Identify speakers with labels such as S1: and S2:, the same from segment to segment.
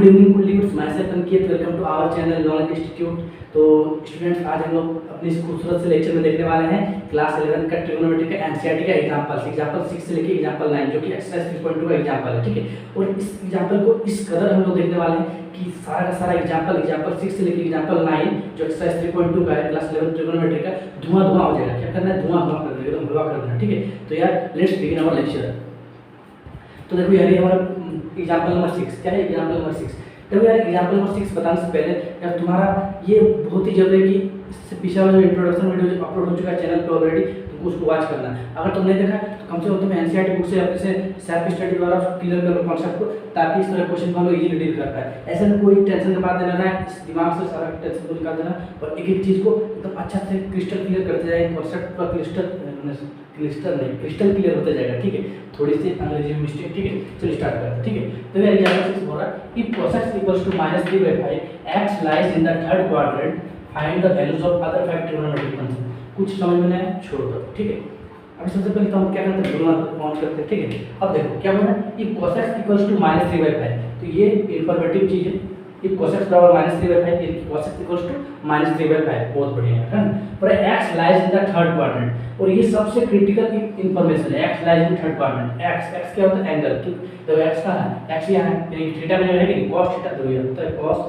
S1: Good evening colleagues, my self Ankit, welcome to our channel knowledge institute. तो students, आज हम लोग अपनी इस खूबसूरत से लेक्चर में देखने वाले हैं क्लास 11 का ट्रिग्नोमेट्री का एनसीईआरटी का एग्जांपल 6 से लेके एग्जांपल 9 जो कि एक्सरसाइज 3.2 का एग्जांपल है, ठीक है। और इस एग्जांपल को इस कदर हम लोग देखने वाले हैं कि सारा का सारा एग्जांपल 6 से लेके एग्जांपल 9 जो एक्सरसाइज 3.2 का है क्लास 11 ट्रिग्नोमेट्री का धुआं हो जाएगा। क्या करना है? धुआं कर देना, एकदम भुआ कर देना, ठीक है। तो यार लेट्स बिगिन आवर लेक्चर। तो देखो यार, ये हमारा एग्जांपल नंबर 6 क्या है? Example number 6। देखो यार, एग्जांपल नंबर 6 बताने से पहले यार तुम्हारा ये बहुत ही जरूरी है कि इससे पिछला वाला जो इंट्रोडक्शन वीडियो जो अपलोड हो चुका है चैनल पे ऑलरेडी, तुमको उसको वॉच करना है। अगर तुमने देखा तो कम से कम तुम एनसीईआरटी बुक से अपने से सेल्फ स्टडी द्वारा क्लियर कर लो कॉन्सेप्ट को, ताकि इस तरह क्वेश्चन को हम लोग इजीली डील कर पाए। ऐसे में कोई टेंशन के बाद लेना है, इस दिमाग से सारा टेंशन को निकाल देना और एक एक चीज को एकदम अच्छा से क्रिस्टल क्लियर करते जाए। कॉन्सेप्ट पर क्रिस्टल क्लियर होता जाएगा, ठीक है। थोड़ी सी अंग्रेजी में मिस्टेक, ठीक है। चलिए स्टार्ट करते हैं, ठीक है। तो यार एग्जांपल 6 बोल रहा है if cos x equals to -3/5 x lies in the third quadrant, find the values of other 5 trigonometric functions। कुछ समझ में नहीं आया, छोड़ दो, ठीक है। अभी सबसे पहले तो हम क्या करते हैं, गुणा काउंट करते हैं, ठीक है। अब देखो क्या बोला है if cos x equals to -3/5, तो ये इंफॉर्मेटिव चीज है। इफ cos x बराबर -3/5, ये cos x equals to -3/5, बहुत बढ़िया है ना। और x lies in the third quadrant, और ये सबसे क्रिटिकल इंफॉर्मेशन है। x lies in third quadrant, x क्या होता है? एंगल, ठीक। तो x का है, x यहाँ है, यानी थीटा में जगह है कि cos थीटा, तो ये होता है cos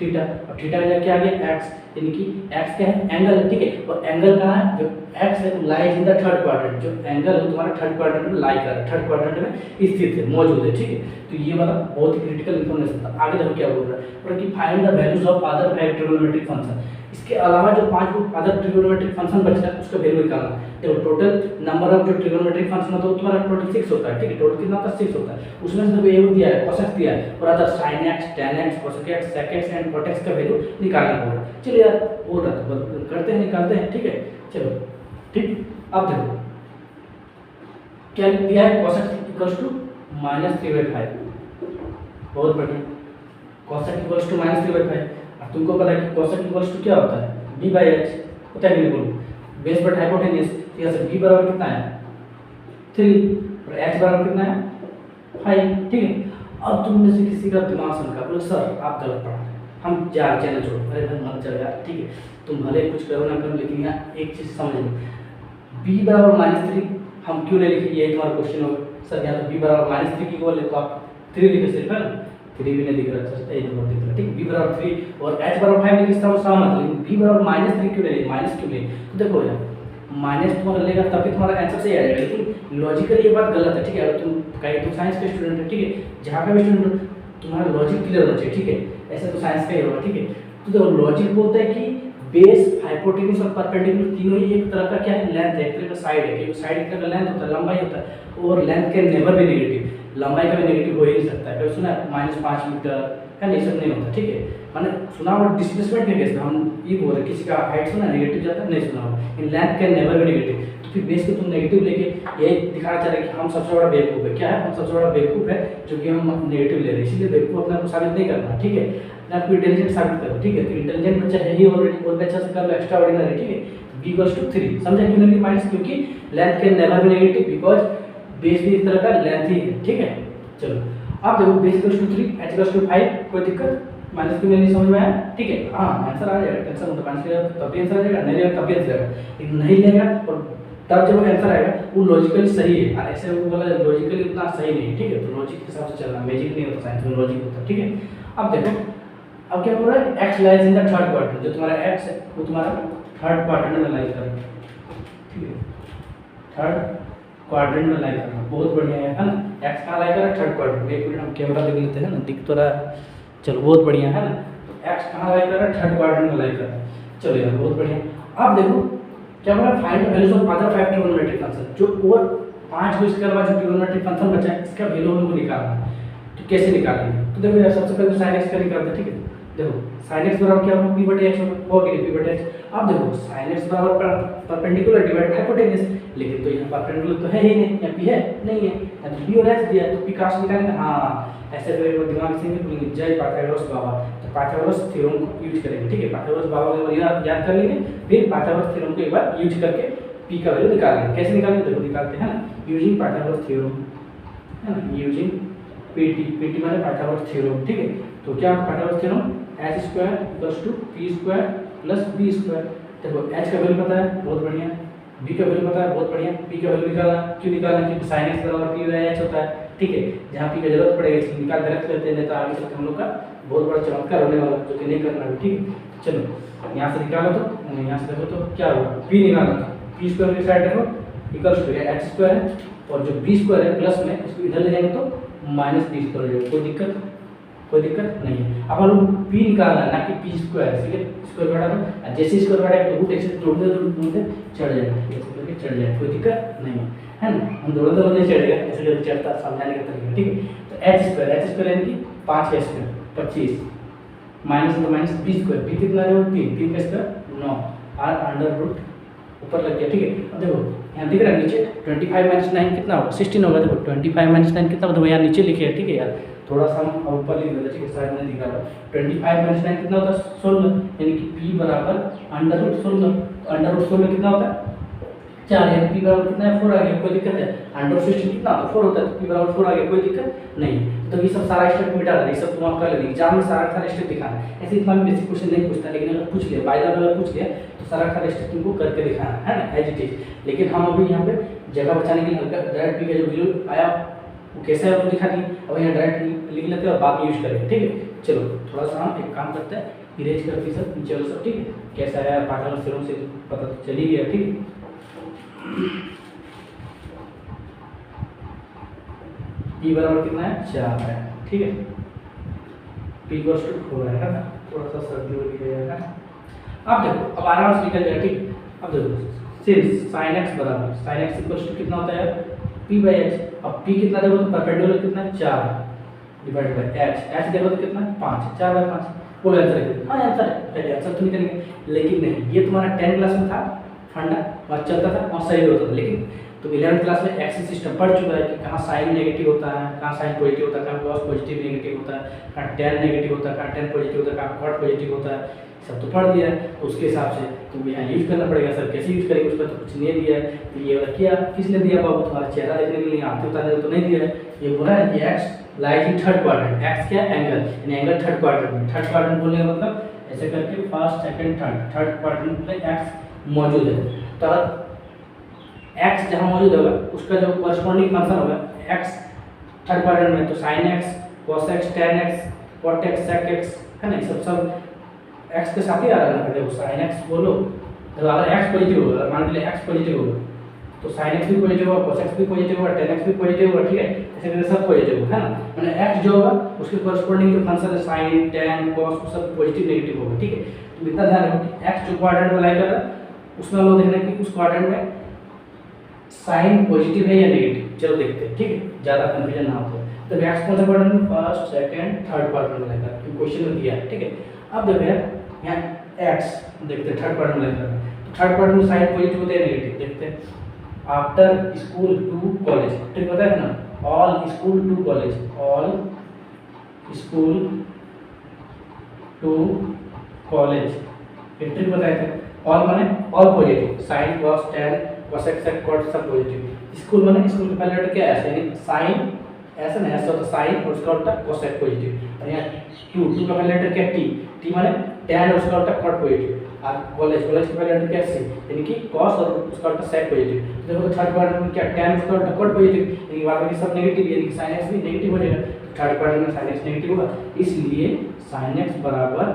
S1: थीटा। अब थीटा में जगह क्या आ गया? x, यानी कि x क्या है? एंगल है, ठीक है। और एंगल कहाँ है? जो x है तो lies in the third quadrant, जो एंगल है तुम्हारा थर्ड क्वाड्रेंट में लाई कर रहा है, थर्ड क्वाड्रेंट में स्थित है, मौजूद है, ठीक है। तो ये वाला बहुत ही क्रिटिकल इंफॉर्मेशन था। आगे देखो क्या बोल रहा है, और कि find the values of other 5 trigonometric function. इसके अलावा जो 5 अदर ट्रिग्नोमेट्रिक फंक्शन बचता है उसका वैल्यू निकालना। देखो टोटल नंबर ऑफ जो ट्रिग्नोमेट्रिक फंक्शन होता है तुम्हारा टोटल 6 होता है, ठीक है। टोटल कितना होता है? 6 होता है। उसमें से ये दिया है cos x दिया है, और other sin x, tan x, cos x, sec x and cot x का वैल्यू निकालना होगा। चलिए यार बोल रहा था करते हैं, निकालते हैं, ठीक है। चलो ठीक। अब देखो क्या दिया है, cos x इक्वल्स टू -3/5, बहुत बढ़िया। cos x इक्वल्स टू -3/5, अब तुमको पता है कि cos x इक्वल्स टू क्या होता है? b/h होता है, बिल्कुल बेस बट हाइपोटेन्यूज। यहाँ से b बराबर कितना है? 3, और h बराबर कितना है? 5, ठीक है। अब तुम में से किसी का दिमाग सनका, बोले सर आप गलत पढ़ा रहे हैं, हम जा चैनल छोड़ो। अरे भाई मत चलो यार, ठीक है। तुम भले कुछ करो ना करो, लेकिन यहाँ एक चीज़ समझ लो, b बराबर -3 हम क्यों नहीं लिखे? यही तुम्हारा क्वेश्चन होगा सर। यहाँ तो b बराबर -3 की बोले तो आप 3 लिखे सिर्फ, है ना। 3 भी नहीं दिख रहा, अच्छा ये नंबर दिख रहा, ठीक। b बराबर 3 और h बराबर 5 लिखे इसका सहमत, लेकिन b बराबर -3 क्यों नहीं? माइनस क्यों नहीं? तो देखो यार माइनस तुम्हारा लेगा तभी तुम्हारा आंसर सही आ जाएगा, लेकिन लॉजिकली ये बात गलत है, ठीक है। अगर तुम साइंस के स्टूडेंट है, ठीक है, जहाँ का भी स्टूडेंट तुम्हारा लॉजिक क्लियर होना चाहिए, ठीक है। ऐसा तो साइंस का ही होगा, ठीक है। तो देखो लॉजिक बोलता है कि बेस, हाइपोटेन्यूज और परपेंडिकुलर तीनों ही एक तरह का क्या है? लेंथ है, एक तरह का साइड है, क्योंकि साइड एक तरह का लेंथ होता है, लंबाई होता है। और length can never be negative, लंबाई का भी नेगेटिव हो ही नहीं सकता है। कभी सुना -5 मीटर है, नहीं सब नहीं होता, ठीक है। मैंने सुना होगा डिस्प्लेसमेंट के केस में हम ये बोल रहे किसी का हाइट सुना नेगेटिव जाता है, नहीं सुना होगा। In length can never be negative, तो फिर बेस को तुम नेगेटिव लेके यही दिखाना चाह रहे कि हम सबसे बड़ा बेवकूफ़ है। क्या है? हम सबसे बड़ा बेवकूफ़ है जो कि हम नेगेटिव ले रहे हैं, इसलिए बेवकूफ़ अपने को साबित नहीं करना, ठीक है। आपको इंटेलिजेंट साबित करो, ठीक है। तो इंटेलिजेंट बच्चा है ही ऑलरेडी, और अच्छा से कर लो एक्स्ट्रा ऑर्डिनरी, ठीक है। b इक्वल्स टू 3, समझा क्यों नहीं माइनस? क्योंकि length can never be negative, because base भी इस तरह का लेंथ ही है, ठीक है। चलो अब देखो base equals to 3, h equals to 5, कोई दिक्कत? माइनस क्यों नहीं समझ में आया? ठीक है, हाँ आंसर आ जाएगा, टेंशन मत, माइनस लेगा तब भी आंसर आ जाएगा, नहीं लेगा तब भी आंसर आएगा। लेकिन नहीं लेगा और तब जब आंसर आएगा वो लॉजिकली सही है, और ऐसे वो बोला लॉजिकली उतना सही नहीं है, ठीक है। तो लॉजिक के हिसाब से चलना, मैजिक नहीं होता साइंस में, लॉजिक होता है, ठीक है। अब देखो अब क्या बोल रहा है, x lies in the third quadrant, जो तुम्हारा x है वो तुम्हारा थर्ड क्वाड्रेंट में लाई कर रहा है, ठीक है। थर्ड क्वाड्रेंट में लाई कर रहा है, बहुत बढ़िया है ना। x कहाँ लाई कर रहा है? Third quadrant. एक मिनट हम कैमरा देख लेते हैं ना, दिख तो रहा है। चलो बहुत बढ़िया है ना, x कहाँ लाई कर रहा है? थर्ड क्वाड्रेंट में लाई कर रहा है। चलो यार बहुत बढ़िया। अब देखो क्या बोला, find the values of other 5 trigonometric function, जो और 5 को इसके अलावा जो ट्रिग्नोमेट्रिक फंक्शन बचा है इसका वैल्यू हमको निकालना है। तो कैसे निकालेंगे? तो देखो यार सबसे पहले sin x का निकालते हैं, ठीक है। देखो sin x बराबर क्या होगा? p/h होगा, p/h। अब देखो sin x बराबर परपेंडिकुलर डिवाइड हाइपोटेन्यूज, लेकिन तो यहाँ परपेंडिकुलर तो है ही नहीं, यहाँ p है नहीं है, यहाँ तो p और h दिया है, तो p का निकालेंगे। हाँ ऐसे फिर वो दिमाग से नहीं भूलेंगे, जय पाइथागोरस बाबा, तो पाइथागोरस थ्योरम को यूज करेंगे, ठीक है। पाइथागोरस बाबा को याद कर लेंगे, फिर पाइथागोरस थ्योरम को एक बार यूज करके p का वैल्यू निकालेंगे। कैसे निकालेंगे? देखो निकालते हैं ना, यूजिंग पाइथागोरस थ्योरम, है ना, यूजिंग PT माने पाइथागोरस थ्योरम, ठीक है। तो क्या particle theorem, H square equals to P square plus B square. देखो एच का वैल्यू पता है, बहुत बढ़िया, बी का वैल्यू पता है, बहुत बढ़िया, पी का वैल्यू निकालना, क्यों निकालना, क्योंकि साइन एक्स बराबर पी बाई एच होता है, ठीक है। जहाँ पी का जरूरत पड़ेगा इसको निकाल के रख लेते हैं, नहीं तो आगे चलकर हम लोग का बहुत बड़ा चमत्कार होने वाला, जो कि नहीं करना है, ठीक है। चलो यहाँ से निकालो, तो यहाँ से देखो तो क्या होगा, पी निकालना था, पी स्क्वायर की साइड देखो इक्वल्स टू एच स्क्वायर है, और जो बी स्क्वायर है प्लस में इसको इधर ले जाएंगे तो माइनस बी स्क्वायर हो जाएगा, कोई दिक्कत नहीं है। अब हम लोग पी निकालना है, ना कि पी स्क्वायर, ठीक है। स्क्वायर घटा दो, जैसे स्क्वायर घटाएगा तो रूट एक्स जोड़ते चढ़ जाएगा, ऐसे करके चढ़ जाएगा, कोई दिक्कत नहीं है ना। हम जोड़ते नहीं चढ़ेगा, ऐसे करके चढ़ता, समझाने का तरीका, ठीक है। तो एच स्क्वायर यानी कि 5 स्क्वायर 25 माइनस तो माइनस बी स्क्वायर, बी कितना है 3, 3 का स्क्वायर 9, आर अंडर रूट ऊपर लग गया, ठीक है। अब देखो यहाँ दिख रहा है नीचे 25 माइनस 9 कितना होगा, 16 होगा। देखो 25 माइनस 9 कितना होता है, यहाँ नीचे लिखे है, ठीक है यार, थोड़ा सा हम ऊपर लिख देते हैं, ठीक है, साइड में दिखा रहा है। 25 माइनस 9 कितना होता है 16, यानी कि p बराबर अंडर रूट 16, अंडर रूट 16 कितना होता है 4, यानी p बराबर कितना है 4 आ गया, कोई दिक्कत है। अंडर रूट 16 कितना होता है 4 होता है, तो p बराबर 4 आ गया, कोई दिक्कत नहीं। तो ये सब सारा स्टेप मिटा देना, ये सब तुम कर लेना, एग्जाम में सारा स्टेप दिखाना है। ऐसे इतना भी बेसिक क्वेश्चन नहीं पूछता, लेकिन अगर पूछ लिया बाय द वे, अगर पूछ लिया तो सारा स्टेप तुमको करके दिखाना है ना, एज इट इज। लेकिन हम अभी यहाँ पे जगह बचाने के लिए डायरेक्ट p का जो वैल्यू आया वो कैसे है वो दिखा दी, अब यहाँ डायरेक्ट लिख लेते हैं और बाद में यूज करेंगे, ठीक है। चलो थोड़ा सा हम एक काम करते हैं, इरेज करके सब नीचे वाला सब, ठीक है। कैसा है पार्टिकल थ्योरम से पता तो चल ही गया, ठीक है। p बराबर कितना है 4 है, ठीक है। p इक्वल्स टू 4 है ना, थोड़ा सा सर्दी हो गया है ना। अब देखो अब आराम से निकल जाएगा, ठीक। अब देखो सिंस sin x बराबर sin x इक्वल्स टू कितना होता है p बाई h। अब p कितना देखो तो परपेंडिकुलर कितना है 4 डिवाइड बाय h देखो तो कितना है 5, 4 बाय 5, बोलो आंसर है। हाँ आंसर है, आंसर तो निकलेंगे, लेकिन नहीं, ये तुम्हारा 10 क्लास में था फंडा, वहाँ चलता था, वहाँ सही होता था। लेकिन तुम 11th क्लास में एक्सिस सिस्टम पढ़ चुका है कि कहाँ साइन नेगेटिव होता है, कहाँ साइन पॉजिटिव होता है, कहाँ कॉस पॉजिटिव नेगेटिव होता है, कहाँ टेन नेगेटिव होता है, कहाँ टेन पॉजिटिव होता है, कहाँ कॉट पॉजिटिव होता है, सब तो पढ़ दिया है। तो उसके हिसाब से तुम यहाँ यूज करना पड़ेगा। सर कैसे यूज करेंगे उसका तो कुछ नहीं दिया है, तो ये वाला किया किसने दिया बाबू, तुम्हारा चेहरा देखने के लिए, आते उतारने तो नहीं दिया है। ये बोला है कि x lies in third quadrant, x क्या एंगल, यानी एंगल थर्ड क्वाड्रेंट में। थर्ड क्वाड्रेंट बोलने का मतलब ऐसे करके फर्स्ट सेकंड थर्ड क्वाड्रेंट में एक्स मौजूद है। तो अगर एक्स जहाँ मौजूद होगा उसका जो कॉरस्पॉन्डिंग फंक्शन होगा एक्स थर्ड क्वाड्रेंट में, तो sine x cos x tan x cot x sec x है ना, ये सब एक्स के साथ ही आ रहा है। देखो साइन एक्स बोलो तो अगर एक्स पॉजिटिव होगा, मान लीजिए एक्स पॉजिटिव होगा तो साइन एक्स भी पॉजिटिव होगा, कॉस एक्स भी पॉजिटिव होगा, टेन एक्स भी पॉजिटिव होगा, ठीक है। ऐसे करके सब पॉजिटिव होगा, है ना। मैंने एक्स जो होगा उसके कॉरस्पॉन्डिंग जो फंक्शन है साइन टेन कॉस सब पॉजिटिव नेगेटिव होगा, ठीक है। तो इतना ध्यान रखो कि एक्स जो क्वाड्रेंट में लाई कर रहा है उसमें हम लोग देखना है कि उस क्वाड्रेंट में साइन पॉजिटिव है या नेगेटिव। चलो देखते हैं, ठीक है, ज़्यादा कंफ्यूजन ना हो। तो एक्स कौन सा क्वाड्रेंट में, फर्स्ट सेकंड थर्ड क्वाड्रेंट में लाएगा, तो क्वेश्चन में दिया है, ठीक है। अब देखो यार यहाँ एक्स देखते हैं थर्ड क्वाड्रेंट में लाएगा, तो थर्ड क्वाड्रेंट में साइन पॉजिटिव होते हैं नेगेटिव, देखते हैं। आफ्टर स्कूल टू कॉलेज, ठीक बताया ना, all school to college, all school to college, trick बताए थे। ऑल माने all positive, sine cos tan cos x cot सब पॉजिटिव। स्कूल माने स्कूल का पहला लेटर क्या है, यानी साइन ऐसा नहीं ऐसा होता साइन और उसका उल्टा कॉस एक्स पॉजिटिव। और यहाँ टू का पहला लेटर क्या है टी माने टेन और उसका उल्टा कॉट पॉजिटिव। और कॉलेज का पहला लेटर क्या है सी, यानी कि कॉस और उसका उल्टा सेक पॉजिटिव। तो देखो थर्ड क्वाड्रेंट में क्या टेन उसका उल्टा कॉट पॉजिटिव, यानी बाकी सब नेगेटिव, यानी कि साइन एक्स भी नेगेटिव हो जाएगा। थर्ड क्वाड्रेंट में साइन एक्स नेगेटिव होगा, इसलिए साइन एक्स बराबर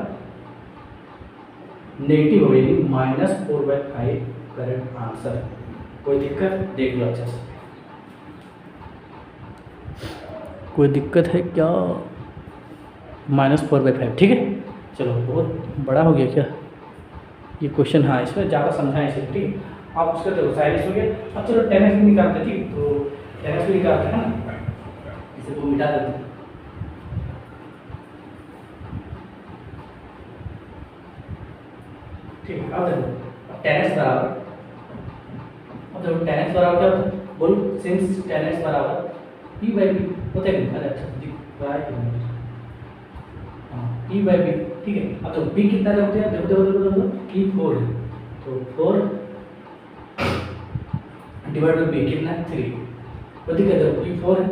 S1: नेगेटिव हो यानी -4/5 करेक्ट आंसर। कोई दिक्कत देख लो अच्छे से, कोई दिक्कत है क्या, -4/5, ठीक है। चलो बहुत बड़ा हो गया क्या ये क्वेश्चन, हाँ इसमें ज़्यादा समझाएं इसे, ठीक है। आप उसका देखो साइन एक्स हो गया। अब चलो टेन एक्स भी निकालते हैं, ठीक। तो टेन एक्स भी निकालते हैं ना, इसे तो मिटा देते हैं। ठीक है, अब देखो टेन एक्स बराबर, अब देखो टेन एक्स बराबर क्या होता है, बोलो सिंस टेन एक्स बराबर पी बाई बी होता है। अरे अच्छा पी बाई बी, ठीक है। अब तो बी कितना होते हैं, देखो देखो देखो देखो पी 4 है, तो 4 डिवाइड बाई बी कितना है 3, तो ठीक है। देखो पी 4 है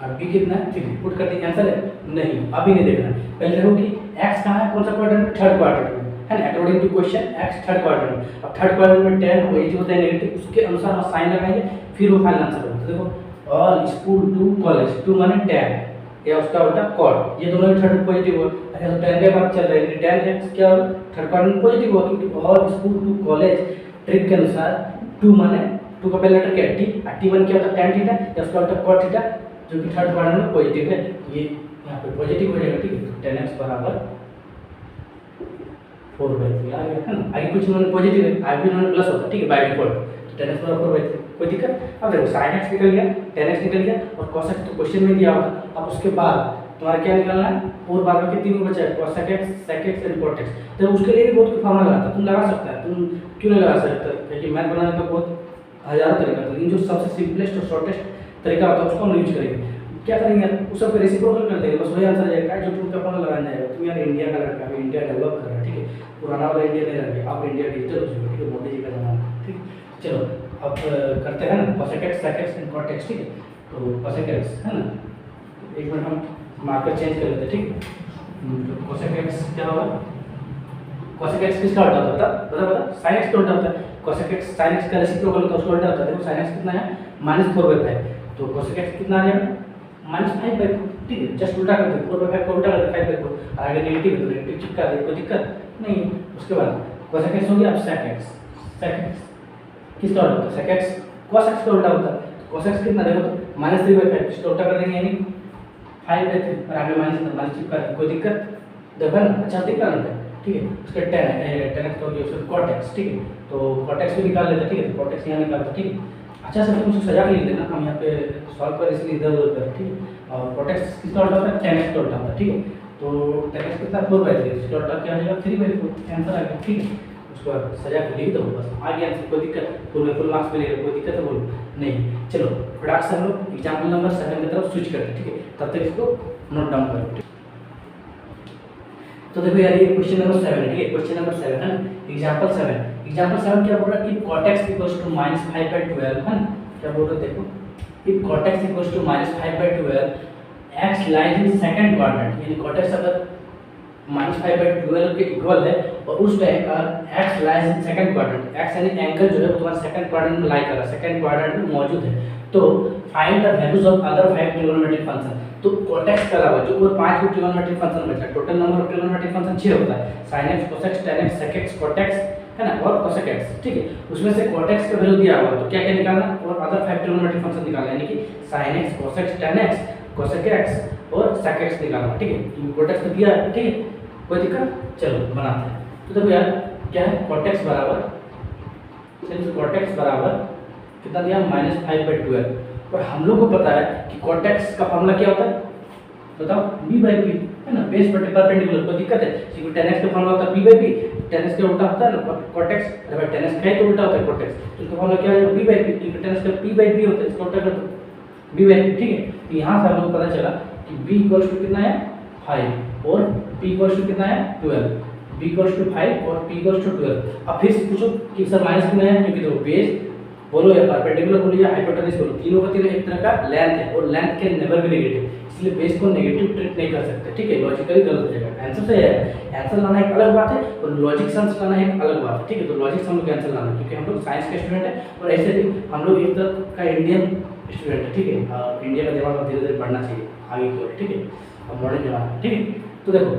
S1: और बी कितना है 3, पुट करते हैं आंसर है नहीं, अभी नहीं देखना। पहले देखो कि x कहाँ है, कौन सा क्वाड्रेंट में, थर्ड क्वाड्रेंट में है ना, according to question x third quadrant में। अब थर्ड क्वाड्रेंट में tan पॉजिटिव होता है नेगेटिव, उसके अनुसार हम साइन लगाएंगे, फिर वो फाइनल आंसर होगा। तो देखो all school to college, to माने tan या उसका उल्टा cot, ये दोनों थर्ड पॉजिटिव हो। अच्छा तो tan के बात चल रही है, tan x क्या थर्ड क्वाड्रेंट में पॉजिटिव हो, क्योंकि all school to college trick के अनुसार 2 माने 2 का पहला लेटर क्या है t, और t1 क्या होता है tan थीटा या उसका उल्टा cot थीटा, जो कि थर्ड क्वाड्रेंट में पॉजिटिव है, ये यहाँ पे पॉजिटिव हो जाएगा। ठीक है, तो tan x बराबर 4/3 आ गया है ना। आगे कुछ उन्होंने पॉजिटिव है, आगे उन्होंने प्लस होता है, ठीक है, बाय डिफॉल्ट। तो tan x बराबर 4/3, कोई दिक्कत। अब देखो sin x निकल गया, tan x निकल गया, और cos x तो क्वेश्चन में दिया होता। अब उसके बाद तुम्हारा क्या निकालना है, और बाद में तीन बचा है, cos x sec x and cot x। तो उसके लिए भी बहुत कोई फॉर्मूला लगाता, तुम लगा सकता है, तुम क्यों नहीं लगा सकते, क्योंकि मैथ बनाने का बहुत हजारों तरीका था, लेकिन जो सबसे सिंपलेस्ट और शॉर्टेस्ट तरीका होता है उसको हम यूज करेंगे। क्या करेंगे यार, उस सब रेसिप्रोकल कर देंगे, बस वही आंसर आ जाएगा। जो तुम का फॉर्मूला लगाना है, तुम यार इंडिया का लड़का, अभी इंडिया डेवलप कर रहा है, ठीक है, पुराना वाला इंडिया नहीं रह गया, अब इंडिया डिजिटल हो चुका है, ठीक है, मोदी जी का जमाना, ठीक। चलो अब करते हैं ना cos x sec x and cot x, ठीक है। तो cos x है ना, एक मिनट हम मार्कर चेंज कर लेते हैं, ठीक है। तो cos x क्या होगा, cos x किसका उल्टा होता है, बता sin x का उल्टा होता है। cos x sin x का रेसिप्रोकल होता है, उसका उल्टा होता है। देखो sin x कितना है, -4/5, तो cos x कितना आ जाएगा, -5/4, ठीक है, जस्ट उल्टा कर दे, 4/5 को उल्टा कर दे 5/4, और आगे नेगेटिव है तो नेगेटिव चिपका दे, कोई दिक्कत नहीं। उसके बाद cos x हो गया, अब sec x किसका उल्टा होता है, sec x cos x का उल्टा होता है। cos x कितना देखो तो -3/5, इसका उल्टा कर देंगे यानी 5/3, और आगे माइनस चिपका दे, कोई दिक्कत देखो ना, अच्छा दिख रहा है, ठीक है। उसका tan x हो गया, उसका cot x, ठीक है, तो cot x भी निकाल लेते हैं, ठीक है, तो cot x यहाँ निकालते हैं, ठीक है। अच्छा सर तुम उसको सजा के लिख देना, हम यहाँ पे सॉल्व कर इसलिए इधर उधर कर, ठीक है। और cot x किसका उल्टा होता है, tan x का उल्टा होता है, ठीक है। तो tan x कितना 4/3, इसका उल्टा क्या हो जाएगा 3/4, आंसर आ गया, ठीक है। उसको सजा के लिख दो बस, आ गया आंसर, कोई दिक्कत, फुल मार्क्स मिलेगा, कोई दिक्कत है बोलो नहीं। चलो फटाक से हम लोग एग्जाम्पल नंबर 7 की तरफ स्विच करते हैं, ठीक है, तब तक इसको नोट डाउन करो। तो देखो यार ये क्वेश्चन नंबर 7 है, ठीक है, क्वेश्चन नंबर 7 है ना, एग्जांपल 7 क्या बोल रहा है, if cot x equals to -5/12 है ना, क्या बोल रहा है देखो, if cot x equals to -5/12 x lies in second quadrant, यानी cot x अगर -5/12 के इक्वल है और उस टाइम पर x lies in second quadrant, x यानी एंगल जो है वो तुम्हारा सेकंड क्वाड्रेंट में लाई कर रहा है, सेकंड क्वाड्रेंट में मौजूद है, तो find the values of other 5 trigonometric function. तो cot x के अलावा जो और 5 ट्रिग्नोमेट्रिक फंक्शन बचा, total number of trigonometric function 6 होता है, sin x cos x tan x sec x cot x है ना, और cos x, ठीक है। उसमें से cot x का वैल्यू दिया हुआ तो क्या क्या निकालना, और अदर 5 ट्रिग्नोमेट्रिक फंक्शन निकालना, यानी कि sin x cos x tan x cos x और sec x निकालना, ठीक है। cot x तो दिया है, ठीक है, कोई दिक्कत, चलो बनाते हैं। तो देखो यार क्या है, cot x बराबर, चलिए cot x बराबर कितना दिया, -5/12, और हम लोग को पता है कि cot x का फॉर्मूला क्या होता है, बताओ, b/p है ना, बेस बटे परपेंडिकुलर, कोई दिक्कत है, क्योंकि tan x का फॉर्मूला होता है b/p, tan x का उल्टा होता है ना cot x, अरे भाई tan x का ही तो उल्टा होता है cot x, तो इसका फॉर्मूला क्या है b/p, क्योंकि tan x का p/p होता है, इसका उल्टा कर दो b/p, ठीक है। तो यहाँ से हम लोग पता चला कि b इक्वल्स टू कितना है 5 और p इक्वल्स टू कितना है 12, b इक्वल्स टू 5 और p इक्वल्स टू 12। अब फिर से पूछो कि सर माइनस क्यों है, क्योंकि देखो बेस बोलो या परपेंडिकुलर बोलो या हाइपोटेनस बोलो, तीनों का तीनों एक तरह का लेंथ है, और length can never be negative, इसलिए बेस को नेगेटिव ट्रीट नहीं कर सकते, ठीक है, लॉजिकली गलत हो जाएगा। आंसर सही है, आंसर लाना एक अलग बात है और लॉजिक सम्स लाना एक अलग बात है, ठीक है। तो लॉजिक सम का आंसर लाना, क्योंकि हम लोग साइंस के स्टूडेंट है और ऐसे भी हम लोग एक तरह का इंडियन स्टूडेंट है, ठीक है, इंडिया का दिमाग धीरे धीरे बढ़ना चाहिए आगे की ओर, ठीक है, और मॉडर्न जमाना, ठीक है। तो देखो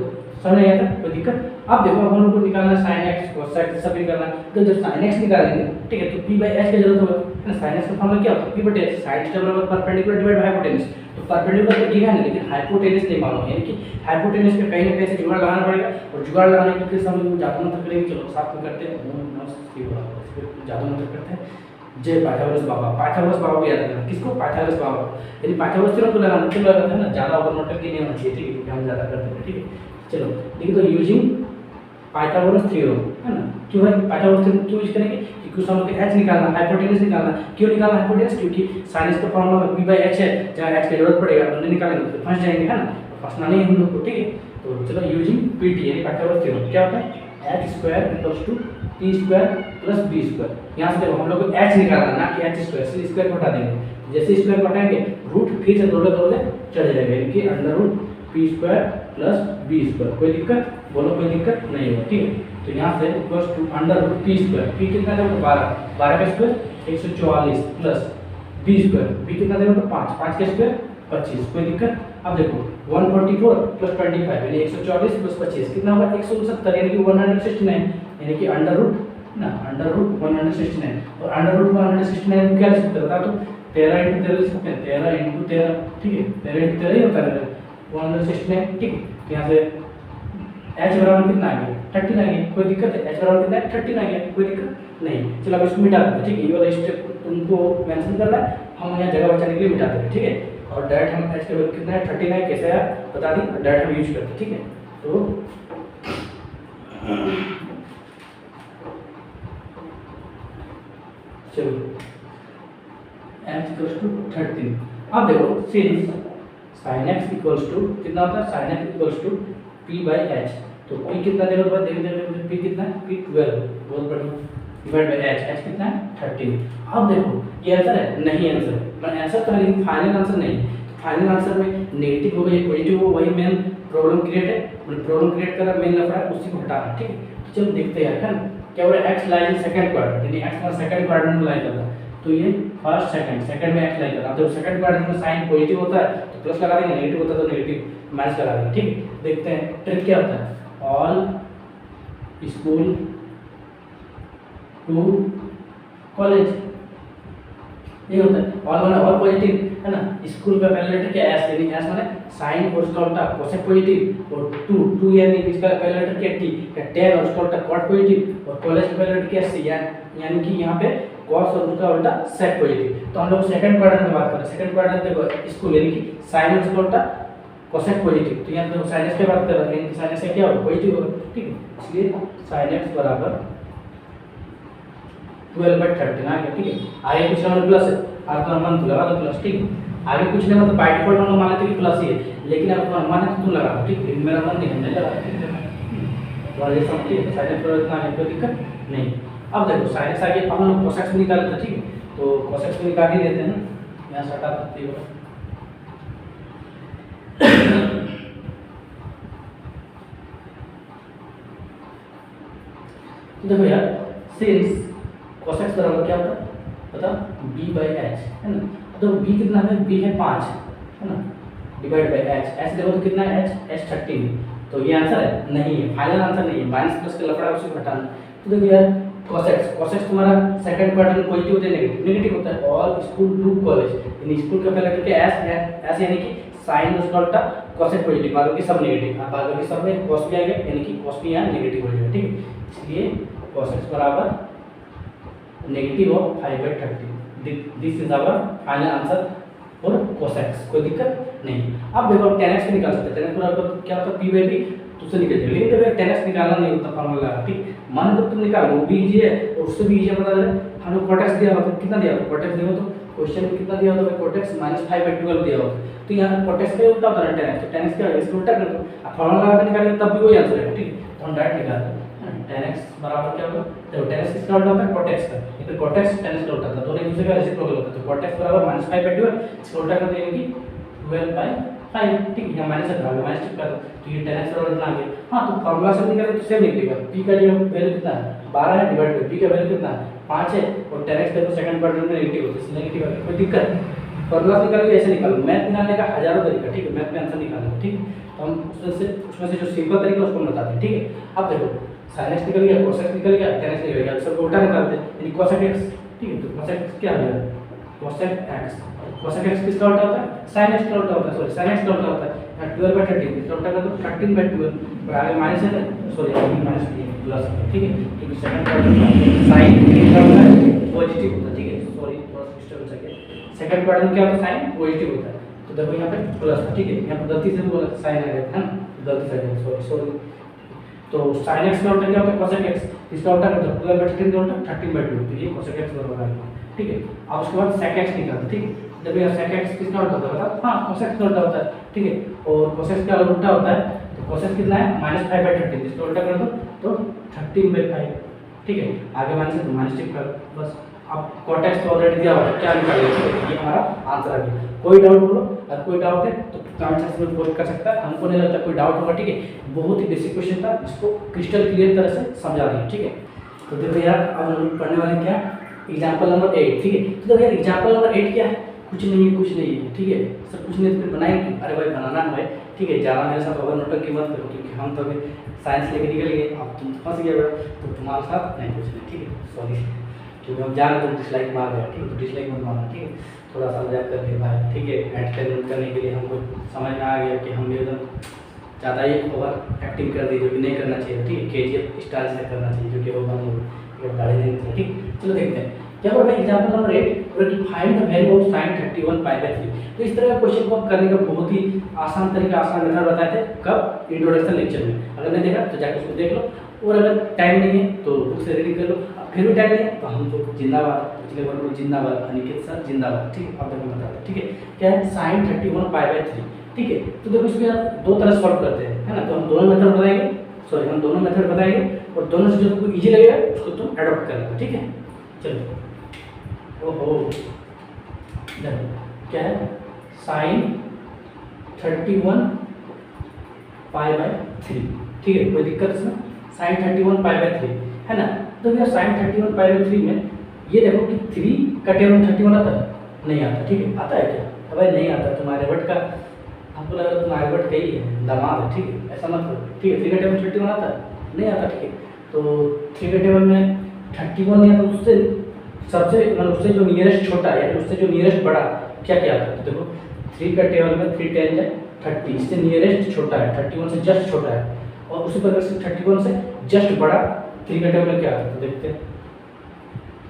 S1: समझ नहीं आता, कोई दिक्कत। अब देखो अब हम लोग को निकालना sin x cos x सब निकालना, तो जब sin x निकालेंगे, ठीक है, तो p/h की जरूरत होगा ना, sin x का फॉर्मूला क्या होता है, p/h, sin थीटा बराबर परपेंडिकुलर डिवाइड बाय हाइपोटेनस, तो परपेंडिकुलर तो गिवन है लेकिन हाइपोटेनस नहीं मालूम है, यानी कि हाइपोटेनस का कहीं ना कहीं से जुगाड़ लगाना पड़ेगा, और जुगाड़ लगाने के लिए हम लोग जादू मंत्र करेंगे, चलो साथ में करते हैं, जादू मंत्र करते हैं, जय पाइथागोरस बाबा, पाइथागोरस बाबा को याद रखना, किसको, पाइथागोरस बाबा, यानी पाइथागोरस थ्योरम को लगाना, क्यों लगाते हैं ना, ज्यादा ओवर नोटेड नहीं होना चाहिए, ठीक है, क्योंकि हम ज्यादा करते हैं, ठीक है। चलो देखिए, तो यूजिंग पाइथागोरस थ्योरम है ना, क्यों है पाइथागोरस थ्योरम क्यों यूज करेंगे, क्योंकि हम लोग h निकालना, हाइपोटेनस निकालना, क्यों निकालना हाइपोटेनस, क्योंकि sin x का फॉर्मूला में p/h है, जहाँ h की जरूरत पड़ेगा तो नहीं निकालेंगे तो फंस जाएंगे, है ना, फंसना नहीं है हम लोग को, ठीक है। तो चलो यूजिंग pt यानी पाइथागोरस थ्योरम क्या होता है, h² = p² + b², यहाँ से देखो हम लोग को h निकालना ना कि h², इसलिए स्क्वायर को हटा देंगे, जैसे स्क्वायर को हटाएंगे रूट फिर से दोड़े चढ़ जाएगा, यानी कि under root P square plus B square. कोई दिक्कत बोलो, कोई दिक्कत नहीं है, ठीक है। तो यहाँ से equals to under root P square, P कितना देगा तो 12, 12 का square 144 plus B square, B कितना देगा तो 5, 5 का स्क्वायर 25। कोई दिक्कत। अब देखो 144 प्लस 25 यानी 144 प्लस 25 कितना होगा 169 यानी कि 169 यानी कि अंडर रूट ना अंडर रूट 169 और अंडर रूट 169 क्या लिख सकते हैं बता तो 13 × 13 लिख सकते हैं 13 × 13, ठीक है 13 × 13 ही होता है 169, ठीक है। तो यहाँ से h बराबर कितना आ गया 13 आ गया। कोई दिक्कत है, h बराबर कितना है 13 आ गया, कोई दिक्कत नहीं। चलो अब इसको मिटा देते हैं, ठीक है। ये वाला स्टेप तुमको मेंशन करना है, हम यहाँ जगह बचाने के लिए मिटा देते हैं, ठीक है। और डायरेक्ट हम h का वैल्यू कितना है 13 है, कैसे है बता दी, डायरेक्ट हम यूज करते हैं, ठीक है। तो चलो h इक्वल्स टू 13। अब देखो since sin x equals to कितना होता है sin x equals to p/h। तो p कितना देगा तो देखो p कितना है p 12, बहुत बढ़िया, डिवाइड बाय h कितना है 13। अब देखो ये आंसर है नहीं, आंसर है मैं आंसर तो है लेकिन फाइनल आंसर नहीं है। फाइनल आंसर में नेगेटिव होगा या पॉजिटिव होगा, वही मेन प्रॉब्लम क्रिएट है, मतलब प्रॉब्लम क्रिएट कर रहा है, मेन लफड़ा है उसी को हटाना, ठीक है। तो चलो देखते हैं है ना क्या हो रहा है। x lies in second quadrant यानी x का सेकंड क्वाड्रेंट में लाइज करता है, तो ये फर्स्ट सेकंड में x लाइज कर रहा है। जब सेकंड क्वाड्रेंट में साइन पॉजिटिव होता है तो प्लस लगा देंगे, नेगेटिव होता है तो नेगेटिव माइनस लगा देंगे, ठीक है। देखते हैं ट्रिक क्या होता है। ऑल स्कूल टू कॉलेज, ये होता है ऑल माने ऑल पॉजिटिव है ना। स्कूल का पहला लेटर क्या एस, यानी एस माने साइन और उसका उल्टा कोसेक पॉजिटिव, और टू यानी इसका पहला लेटर क्या टी, क्या टेन और उसका उल्टा कॉट पॉजिटिव, और कॉलेज का पहला लेटर क्या सी यानी कि यहाँ पे कॉस और उसका उल्टा सेक पॉजिटिव। तो हम लोग सेकंड क्वाड्रेंट में बात कर रहे हैं। सेकंड क्वाड्रेंट देखो स्कूल यानी कि साइन और उसका उल्टा कोसेक पॉजिटिव, तो यहाँ पे साइन की बात कर रहे हैं, साइन से क्या होगा पॉजिटिव होगा, ठीक है। इसलिए sin x बराबर 12/13 आ गया, ठीक है। आगे कुछ ना प्लस है, आपका अनुमान लगा दो प्लस, ठीक है। आगे कुछ नहीं मतलब बाय डिफॉल्ट हम लोग मान लेते हैं कि प्लस ही है, लेकिन आपको अनुमान है तो तुम लगा दो, ठीक है। मेरा मन नहीं हमने लगा, ठीक है। और ये सब ठीक है, sin x बराबर इतना है, कोई दिक्कत नहीं। अब देखो sin x आगे हम लोग cos x निकाल लेते हैं, ठीक है। तो cos x को निकाल ही देते हैं, यहाँ से हटा सकते हो। तो देखो यार सिंस cos x बराबर क्या होता है पता b/h है ना। तो b कितना है, b है 5 है ना, डिवाइड बाय h देखो तो कितना है h 13। तो ये आंसर है नहीं है, फाइनल आंसर नहीं है, माइनस प्लस का लफड़ा उसे हटाना। तो देखो यार cos x तुम्हारा सेकंड क्वाड्रेंट पॉजिटिव होता है नेगेटिव होता है। ऑल स्कूल टू कॉलेज यानी स्कूल का पहला लेटर क्या s है, s यानी कि साइन उसका उल्टा कोसेक पॉजिटिव, बाकी के सब नेगेटिव, अब बाकी सब में cos भी आ गया यानी कि cos भी यहाँ नेगेटिव हो जाएगा, ठीक है। इसलिए cos x बराबर negative of 5/13। This is our final answer for cos x, कोई दिक्कत नहीं। अब देखो tan x निकाल सकते हैं, tan x बराबर क्या होता है p/b, तो उससे निकल जाएगा। लेकिन जब tan x निकालना नहीं होता फॉर्मूला लगा, ठीक। मान लो तुम निकालो वो भी इजी है और उससे भी इजी है, बता दे हम लोग cot x दिया होता कितना दिया होता, cot x दिया तो क्वेश्चन में कितना दिया होता है cot x -5/12 दिया होता। तो यहाँ cot x का उल्टा होता है tan x, तो tan x क्या है इसको उल्टा कर दो, अब फॉर्मूला लगा के निकालेंगे तब भी वही आंसर है, ठीक है। तो हम डायरेक्ट निकाल दें tan x बराबर क्या होगा, देखो tan x किसका उल्टा होता है cot x का, ये तो cot x tan x का उल्टा था, दोनों एक दूसरे का रेसिप्रोकल होता है। तो cot x बराबर -5/12, इसको उल्टा कर देंगे कि 12/5, ठीक है। यहाँ माइनस का माइनस टिक कर दो, तो ये tan x बराबर इतना आ गया। हाँ तो फॉर्मूला से निकालें तो सेम निकलेगा, p का जो वैल्यू कितना है 12 है, डिवाइड बाय p का वैल्यू कितना है 5 है, और tan x देखो सेकंड क्वाड्रेंट में नेगेटिव होता है, इसलिए नेगेटिव है, कोई दिक्कत नहीं। फॉर्मूला निकालोगे ऐसे निकालो, मैथ निकालने का हजारों तरीका, ठीक है। मैथ में आंसर निकालना, ठीक है। तो हम उसमें से जो सिंपल तरीका उसको बताते हैं, ठीक है। अब देखो sin x निकल गया, cos x निकल गया, tan x निकल गया, सबको उल्टा निकालते हैं यानी cos x, ठीक है। तो cos x क्या आ गया cos x किसका उल्टा होता है sin x का उल्टा होता है, सॉरी sin x का उल्टा होता है 12/13, इसका उल्टा कर दो 13/12, और आगे माइनस है ना, सॉरी आगे माइनस नहीं है प्लस है, ठीक है। क्योंकि सेकंड क्वाड्रेंट sin कितना होता है पॉजिटिव होता है, ठीक है। सॉरी थोड़ा सा डिस्टर्ब हो गया, सेकंड क्वाड्रेंट क्या होता है sin पॉजिटिव होता है। तो देखो यहाँ पे प्लस, ठीक है। यहाँ पे गलती से बोला sin आ गया है ना, गलती से सॉरी। तो sin x का उल्टा क्या होता है cos x, इसका उल्टा कर दो 12/13 का उल्टा 13/12, तो ये cos x बराबर आ गया, ठीक है। अब उसके बाद sec x निकालते, ठीक है। जब ये sec x किसका उल्टा होता है बता, हाँ cos x का उल्टा होता है, ठीक है। और cos x का उल्टा होता है तो cos x कितना है -5/13, इसका उल्टा कर दो तो 13/5, ठीक है। आगे माइनस है तो माइनस टिक कर, बस अब कॉटेक्स तो ऑलरेडी दिया हुआ है, क्या निकालेंगे, ये हमारा आंसर आ गया। कोई डाउट बोलो, अगर कोई डाउट है तो कमेंट सेक्शन में पोस्ट कर सकता है, हमको नहीं लगता कोई डाउट होगा, ठीक है। बहुत ही बेसिक क्वेश्चन था, जिसको क्रिस्टल क्लियर तरह से समझा दिया, ठीक है। तो देखो यार, अब हम पढ़ने वाले क्या, एग्जाम्पल नंबर 8, ठीक है। तो देखो यार, एग्जाम्पल नंबर 8 क्या है, कुछ नहीं है, कुछ नहीं है, ठीक है। सर कुछ नहीं तो फिर बनाएंगे, अरे भाई बनाना है, ठीक है। ज़्यादा मेरे साथ ओवर नोटक की मत करो, क्योंकि हम तो अभी साइंस लेके निकल गए, अब तुम फंस गए बेटा, तो तुम्हारे साथ नहीं कुछ नहीं, ठीक है। सॉरी, क्योंकि हम जान तुम डिसलाइक मार गया, ठीक है, तो डिसलाइक मत मारना, ठीक है। थोड़ा सा मजाक करके भाई, ठीक है, एंटरटेनमेंट करने के लिए हमको समझ में आ गया कि हम एकदम ज़्यादा ही ओवर एक्टिंग कर दी, जो कि नहीं करना चाहिए, ठीक है। KGF स्टाइल से करना चाहिए, जो कि होगा नहीं, गाड़ी नहीं करना, ठीक। चलो देखते हैं क्या होगा। Example number 8, find the value of sin 31 π/3। तो इस तरह का क्वेश्चन को हम करने का बहुत ही आसान तरीका, आसान मेथड बताए थे, कब, इंट्रोडक्शन लेक्चर में। अगर नहीं देखा तो जाकर उसको देख लो, और अगर टाइम नहीं है तो बुक से रीडिंग कर लो, फिर भी टाइम नहीं है तो हम तो जिंदाबाद, पिछले बार में जिंदाबाद, अनिकेत सर जिंदाबाद, ठीक है। अब देखो बताते हैं, ठीक है, क्या है sin 31 π/3, ठीक है। तो देखो इसको यार दो तरह सॉल्व करते हैं, है ना। तो हम दोनों मेथड बताएंगे, सॉरी हम दोनों मेथड बताएंगे, और दोनों से जो तुमको ईजी लगेगा उसको तुम एडॉप्ट कर लेना, ठीक है। चलो, ओहो, देखो क्या है, sin 31 π/3, ठीक है। कोई दिक्कत इसमें, sin 31 π/3 है ना। तो भैया sin 31 π/3 में ये देखो कि 3 का टेबल 31 आता है, नहीं आता, ठीक है। आता है क्या, अबे नहीं आता, तुम्हारे बट का हमको लग रहा है तुम्हारे बट का ही है, दामाद है, ठीक है, ऐसा मत करो, ठीक है। 3 का टेबल 31 आता है, नहीं आता, ठीक है। तो 3 का टेबल में 31 नहीं आता, उससे सबसे मतलब उससे जो नियरेस्ट छोटा है, उससे जो नियरेस्ट बड़ा क्या क्या आता है। तो देखो 3 का टेबल में 3 10 है 30, इससे नियरेस्ट छोटा है, 31 से जस्ट छोटा है, और उसी प्रकार से 31 से जस्ट बड़ा 3 का टेबल में क्या आता है, तो देखते हैं।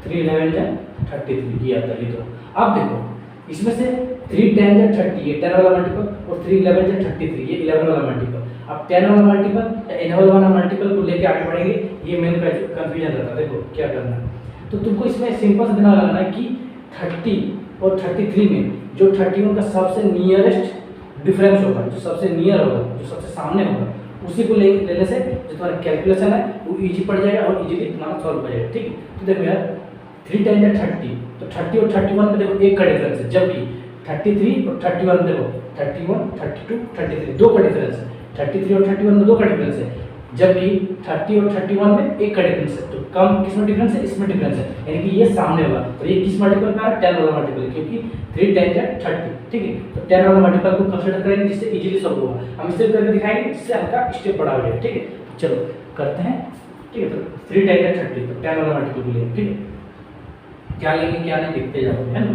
S1: 3 11 है 33, ये आता है, ये तो। अब देखो इसमें से 3 10 है 30, ये 10 वाला मल्टीपल, और 3 11 है 33, ये 11 वाला मल्टीपल। अब 10 वाला मल्टीपल या 11 वाला मल्टीपल को लेके आगे बढ़ेंगे, ये मेन कंफ्यूजन रहता है। देखो क्या करना है, तो तुमको इसमें सिंपल से दिमाग लगाना है कि 30 और 33 में जो 31 का सबसे नियरेस्ट डिफरेंस होगा, जो सबसे नियर होगा, जो सबसे सामने होगा, उसी को लेने से जो तुम्हारा कैलकुलेशन है वो इजी पड़ जाएगा और इजीली तुम्हारा सॉल्व हो जाएगा, ठीक है। तो देखो यार 3 10 है 30, तो 30 और 31 में देखो एक का डिफरेंस है, जबकि 33 और 31 देखो 31 32 33 दो का डिफरेंस है, 33 और 31 में दो का डिफरेंस है, जबकि 30 और 31 में एक का डिफरेंस है। तो कम किसमें डिफरेंस है, इसमें डिफरेंस है, यानी कि ये सामने होगा, और ये किस मल्टीपल का है, 10 वाला मल्टीपल, क्योंकि 3 10 है 30, ठीक है। तो 10 वाला मल्टीपल को कंसीडर करेंगे, जिससे इजीली सॉल्व होगा। हम इसे करके दिखाएंगे, जिससे हल्का स्टेप बड़ा हो जाएगा, ठीक है। तो चलो करते हैं, ठीक है। तो 3 10 है 30, तो 10 वाला मल्टीपल लेंगे, ठीक है। क्या लेंगे क्या नहीं देखते जाओगे, है ना।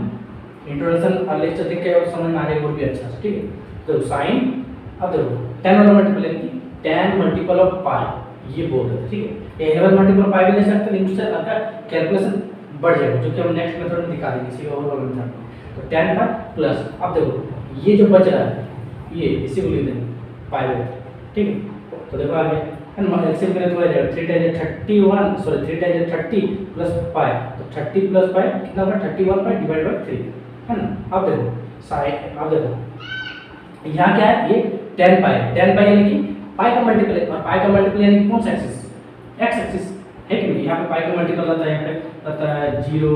S1: इंट्रोडक्शन और लेक्चर देख के और समझ में आ जाएगा और भी अच्छा से, ठीक है। तो साइन, अब देखो 10 वाला मल्टीपल लेंगे, 10 मल्टीपल ऑफ पाई, ये बोल रहे थे, ठीक है। 11 मल्टीपल पाई भी ले सकते हैं, लेकिन उससे आपका कैलकुलेशन बढ़ जाएगा, जो कि हम नेक्स्ट मेथड में दिखा देंगे, इसी और मेथड में। तो 10 का प्लस, अब देखो ये जो बच रहा है ये इसी को लिख देंगे पाई, ठीक है। तो देखो आगे एलसीएम करें तो आ जाएगा 3 10 31, सॉरी 3 10 30 प्लस पाई, तो 30 प्लस पाई कितना होगा, 31 पाई डिवाइड बाय 3, है ना। अब देखो साइन, अब देखो यहाँ क्या है, ये 10 पाई, 10 पाई यानी कि पाई का मल्टीपल है, और पाई का मल्टीपल यानी कि कौन सा एक्सिस, एक्स एक्सिस है कि नहीं। यहाँ पे पाई का मल्टीपल रहता है, यहाँ पे रहता है 0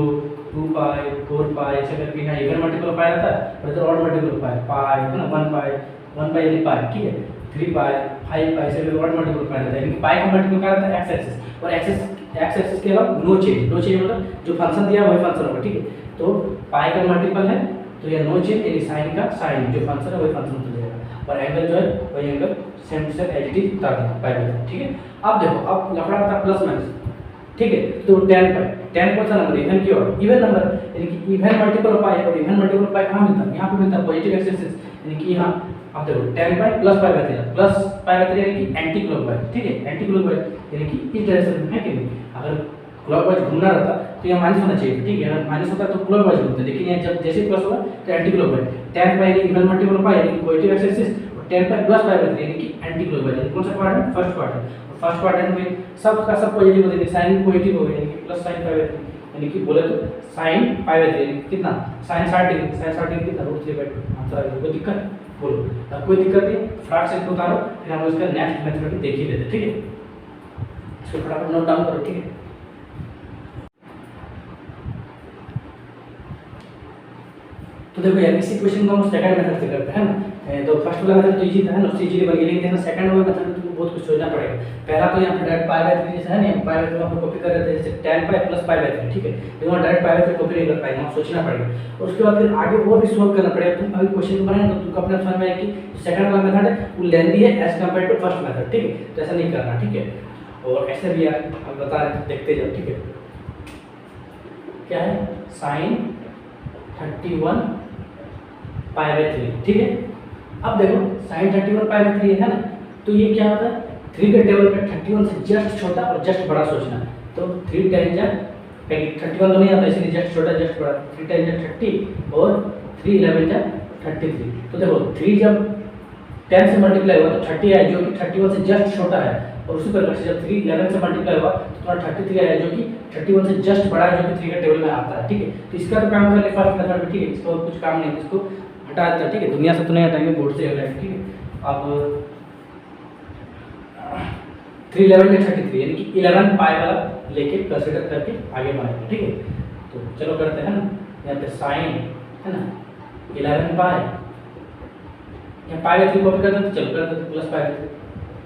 S1: 2 पाई 4 पाई, ऐसे करके यहाँ इवन मल्टीपल पाई रहता है, और इधर ऑड मल्टीपल पाई है ना, 1 पाई यानी पाई, ठीक है। 3 पाई 5 पाई से ऑड मल्टीपल पाई रहता है, यानी पाई का मल्टीपल क्या रहता है, एक्स एक्सिस, और एक्स एक्सिस के अलावा नो चेंज मतलब जो फंक्शन दिया वही फंक्शन होगा, ठीक है। तो पाई का मल्टीपल है तो ये नो चेंज, यानी साइन का साइन जो फंक्शन है वही फंक्शन हो जाएगा, और एंगल जो है वही angle same to same as it is उतार देना पाई में, ठीक है। अब देखो अब लफड़ा था प्लस माइनस, ठीक है। तो 10 पाई, 10 कौन सा नंबर, इवन की और इवन नंबर, यानी कि इवन मल्टीपल ऑफ पाई, और इवन मल्टीपल ऑफ पाई कहाँ मिलता है, यहाँ पे मिलता है पॉजिटिव एक्सिस, यानी कि यहाँ अब देखो 10 pi plus pi by 3, plus pi by 3 यानी कि एंटी क्लॉकवाइज, ठीक है। एंटी क्लॉकवाइज यानी कि इस डायरेक्शन में है कि नहीं, अगर क्लॉकवाइज घूमना रहता तो यहाँ माइनस होना चाहिए, ठीक है। अगर माइनस होता तो क्लॉकवाइज घूमता, लेकिन यहाँ जब जैसे प्लस होगा तो एंटी क्लॉकवाइज। 10 पाई यानी इवन मल्टीपल ऑफ पाई यानी कि positive axis, 10 pi plus pi by 3 यानी कि एंटी क्लॉकवाइज। कौन सा quadrant, first quadrant. First quadrant में सब का सब पॉजिटिव हो जाएंगे, साइन पॉजिटिव हो गया यानी कि प्लस साइन पाई बाय 3, यानी कि बोले तो साइन पाई बाय 3 कितना, साइन 60 डिग्री, साइन 60 डिग्री कितना, √3/2 आंसर आ गया। कोई दिक्कत बोलो, अब कोई दिक्कत नहीं, फटाक से इसको उतारो, फिर हम इसका नेक्स्ट मेथड देख ही लेते, ठीक है। इसको फटाफट नोट डाउन करो, ठीक है। तो देखो यार इसी क्वेश्चन को हम सेकंड मेथड से करते हैं ना। तो फर्स्ट वाला मेथड तो इजी था ना, उससे इजीली बन गया, लेकिन देखना सेकंड वाला मेथड में तुमको बहुत कुछ सोचना पड़ेगा। पहला तो यहाँ पे डायरेक्ट पाई बाय 3 जैसा है ना, पाई बाय 3 हम कॉपी कर रहे थे जैसे tan pi plus pi by 3, ठीक है। लेकिन हम डायरेक्ट पाई बाय 3 कॉपी नहीं कर पाएंगे, हम सोचना पड़ेगा। और उसके बाद फिर आगे और भी सॉल्व करना पड़ेगा। तुम अभी क्वेश्चन बनाए तो तुमको अपने समझ में आएगा कि सेकंड वाला मेथड है वो लेंथी है as compare to first method, ठीक है। तो ऐसा नहीं करना, ठीक है। और ऐसे भी यार हम बता रहे थे, देखते जाओ, ठीक है। क्या है sin 31 पाई बाय 3, ठीक है। अब देखो sin 31 पाई बाय 3 है ना, तो ये क्या होता है 3 के टेबल पे 31 से जस्ट छोटा और जस्ट बड़ा सोचना है। तो 3 10 जा 31 तो नहीं आता, इसलिए जस्ट छोटा जस्ट बड़ा, 3 10 जा 30 और 3 11 जा 33। तो देखो 3 जब 10 से मल्टीप्लाई हुआ तो 30 आया जो कि 31 से जस्ट छोटा है, और उसी प्रकार से जब 3 11 से मल्टीप्लाई हुआ तो तुम्हारा 33 आया जो कि 31 से जस्ट बड़ा है, जो कि 3 के टेबल में आता है, ठीक है। तो इसका तो काम कर ले फर्स्ट मेथड में, ठीक है। इसका और कुछ काम नहीं है, इसको हटा देता है, ठीक है। दुनिया से तो नहीं हटाएंगे, बोर्ड से हटाएंगे, ठीक है। अब 3 11 या 33 यानी कि 11 पाई वाला लेके कंसीडर करके आगे बढ़ाएंगे, ठीक है। तो चलो करते हैं ना। यहाँ पे साइन है ना 11 पाई, यहाँ पाई बाय 3 कॉपी करते हैं, तो चलो करते हैं प्लस पाई बाय 3,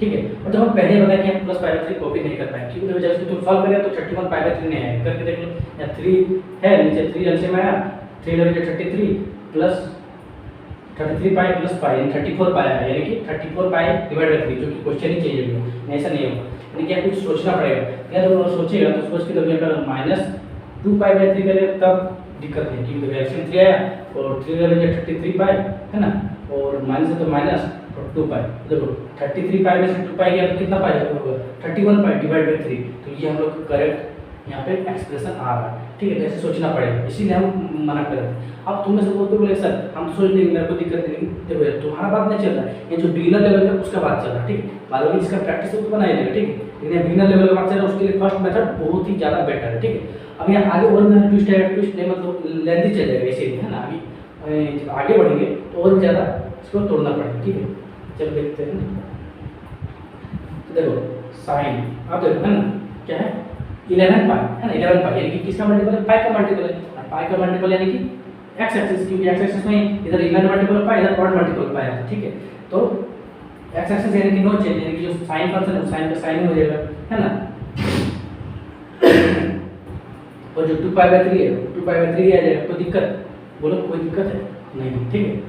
S1: ठीक है। और जब हम पहले बताया कि हम प्लस पाई बाय 3 कॉपी नहीं कर पाएंगे, क्योंकि जब इसको तुम सॉल्व करें तो 31 पाई बाय 3 नहीं आएगा, करके देख लो। यहाँ 3 है नीचे 3 एलसीएम आया, 3 11 33 प्लस 33 पाई प्लस पाई यानी 34 पाई है, यानी कि 34 पाई डिवाइड बाय 3, जो कि क्वेश्चन ही चेंज हो गया, ऐसा नहीं होगा। यानी कि कुछ सोचना पड़ेगा, या तो सोचेगा तो सोच के तभी अगर -2 पाई बाय 3 करें तब दिक्कत है, क्योंकि एलसीएम 3 आया और 3 11 33 पाई है ना, और माइनस है तो माइनस और 2 पाई। देखो 33 पाई में से 2 पाई गया तो कितना पाई होगा 31 पाई डिवाइड बाय 3, तो ये हम लोग करेक्ट यहाँ पे एक्सप्रेशन आ रहा है, ठीक है। तो ऐसे सोचना पड़ेगा, इसीलिए हम मना कर रहे थे। अब तुम में से बहुत बोले सर हम तो सोच लेंगे, मेरे को दिक्कत नहीं। देखो यार तुम्हारा बात नहीं चल रहा है, ये जो बिगिनर लेवल का उसका बात चल रहा है, ठीक है। बाद में इसका प्रैक्टिस तो बना ही लेगा, ठीक है। लेकिन बिगिनर लेवल का बात चल रहा है, उसके लिए फर्स्ट मेथड बहुत ही ज़्यादा बेटर है, ठीक है। अब यहाँ आगे और ट्विस्ट है, ट्विस्ट नहीं मतलब लेंथी चल जाएगा इसीलिए, है ना। अभी जब आगे बढ़ेंगे तो और ज़्यादा इसको तोड़ना पड़ेगा, ठीक है। चलो देखते हैं। तो देखो साइन अब देखो है ना क्या है 11 पाई है ना, 11 पाई यानी कि किसका मल्टीपल है, पाई का मल्टीपल है। और पाई का मल्टीपल यानी कि एक्स एक्सिस, क्योंकि एक्स एक्सिस में इधर इवन मल्टीपल पाई इधर ऑड मल्टीपल पाई है, ठीक है। तो एक्स एक्सिस यानी कि नो चेंज, यानी कि जो साइन फंक्शन है साइन का साइन हो जाएगा, है ना। और जो 2 पाई बाय 3 है 2 पाई बाय 3 आ जाएगा। कोई दिक्कत बोलो, कोई दिक्कत है नहीं, ठीक है।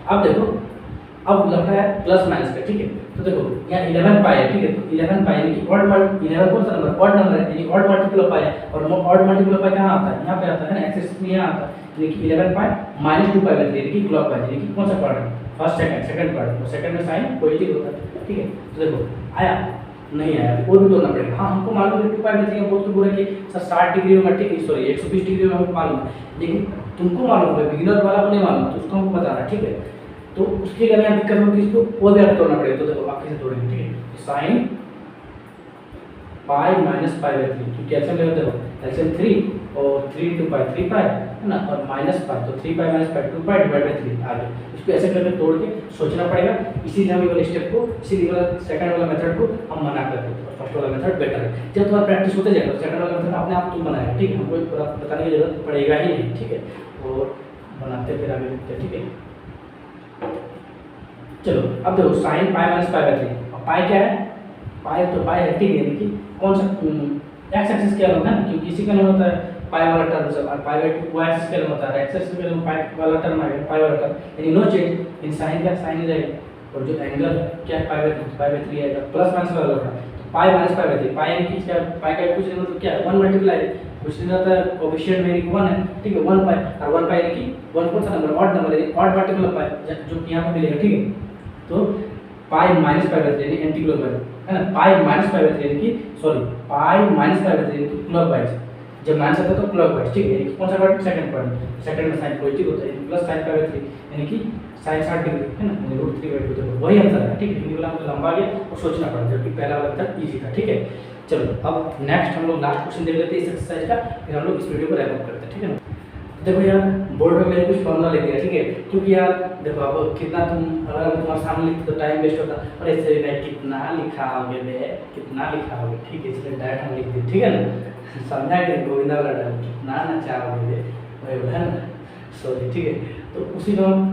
S1: अब देखो अब लग रहा है प्लस माइनस का, ठीक है। तो देखो यहाँ 11 पाई है, ठीक है। तो 11 पाई यानी कि ऑड मल्टीपल 11 कौन सा नंबर ऑड नंबर है, यानी ऑड मल्टीपल पाई है। और ऑड मल्टीपल पाई कहाँ आता है, यहाँ पे आता है ना, एक्स एक्सिस में यहाँ आता है, यानी कि 11 पाई माइनस 2 पाई बाय 3 यानी कि क्लॉकवाइज, यानी कि कौन सा पार्ट है फर्स्ट सेकंड पार्ट, और सेकंड में साइन पॉजिटिव होता है, ठीक है। तो देखो आया नहीं आया, और भी तोड़ना पड़ेगा। हाँ हमको मालूम है 2 पाई बाय 3 बहुत तो बोला कि सर 60 डिग्री में, ठीक है, सॉरी 120 डिग्री में हमको मालूम है, लेकिन तुमको मालूम है, बिगिनर वाला को नहीं मालूम, तो उसको हमको बताना, ठीक है। तो उसके लिए यहाँ दिक्कत होगी, इसको और भी आगे तोड़ना पड़ेगा। तो देखो आप कैसे तोड़ेंगे, ठीक है। Sine pi minus pi by 3, क्योंकि एलसीएम ले देखो एलसीएम 3 और 3 × पाई 3 पाई है ना, और माइनस पाई तो 3 pi minus pi 2 pi divide by 3 आगे। इसको ऐसे करके तोड़ के सोचना पड़ेगा, इसीलिए हम ये वाले स्टेप को, इसीलिए वाला सेकंड वाला मेथड को हम मना करते हैं, और फर्स्ट वाला मेथड बेटर है। जब तुम्हारा प्रैक्टिस होते जाएगा सेकंड वाला मेथड अपने आप तुम बनाएगा, ठीक है। हमको बताने की जरूरत पड़ेगा ही नहीं, ठीक है। और बनाते फिर आगे देखते हैं, ठीक है। चलो अब देखो sine pi minus pi by 3, अब पाई क्या है, पाई तो पाई है, ठीक है। यानी कि कौन सा एक्स एक्सिस क्या होगा ना, क्योंकि इसी का नाम होता है पाई वाला टर्म, सब पाई बाय 2 वाई एक्सिस का नाम होता है, एक्स एक्सिस का नाम पाई वाला टर्म आ गया, पाई वाला टर्म यानी नो चेंज इन साइन का साइन ही रहेगा, और जो एंगल क्या है पाई बाय 3 आएगा, प्लस माइनस वाला होगा। तो पाई माइनस पाई बाय 3, पाई यानी कि इसका पाई का कुछ मतलब क्या है 1 मल्टीप्लाई कुछ नहीं होता है, कोएफिशिएंट में 1 है, ठीक है। 1 पाई और 1 पाई यानी कि 1 कौन सा नंबर ऑड नंबर है, ऑड मल्टीपल पाई जो कि यहाँ पे मिलेगा, ठीक है। तो पाई माइनस पाई बाय 3 यानी एंटी क्लॉकवाइज है ना, पाई माइनस पाई बाय 3 यानी कि sorry pi minus pi by 3 यानी कि क्लॉकवाइज, जब माइनस आता है तो क्लॉकवाइज, ठीक है। यानी कि कौन सा पार्ट सेकंड पार्ट, सेकंड में साइन पॉजिटिव होता है, प्लस साइन पाई बाय 3 यानी कि साइन 60 डिग्री है ना, यानी √3/2 तो वही आंसर है, ठीक है। हिंदी वाला हमको लंबा गया और सोचना पड़ा, जबकि पहला वाला था इजी था, ठीक है। चलो अब नेक्स्ट हम लोग लास्ट क्वेश्चन देख लेते हैं इस एक्सरसाइज का, फिर हम लोग इस वीडियो को रैप अप करते हैं, ठीक है ना। देखो यार बोर्ड में मैंने कुछ फॉर्मूला लिख दिया, ठीक है। क्योंकि यार देखो अब कितना तुम अगर तुम्हारे सामने लिखते तो टाइम वेस्ट होता, और ऐसे भी कितना लिखाओगे बे, कितना लिखाओगे, ठीक है। इसलिए डायरेक्ट हम लिख दिए, ठीक है ना। समझा कि गोविंदा वाला डाल कितना ना चाहोगे बे, वही है ना। सॉरी, ठीक है। तो उसी को हम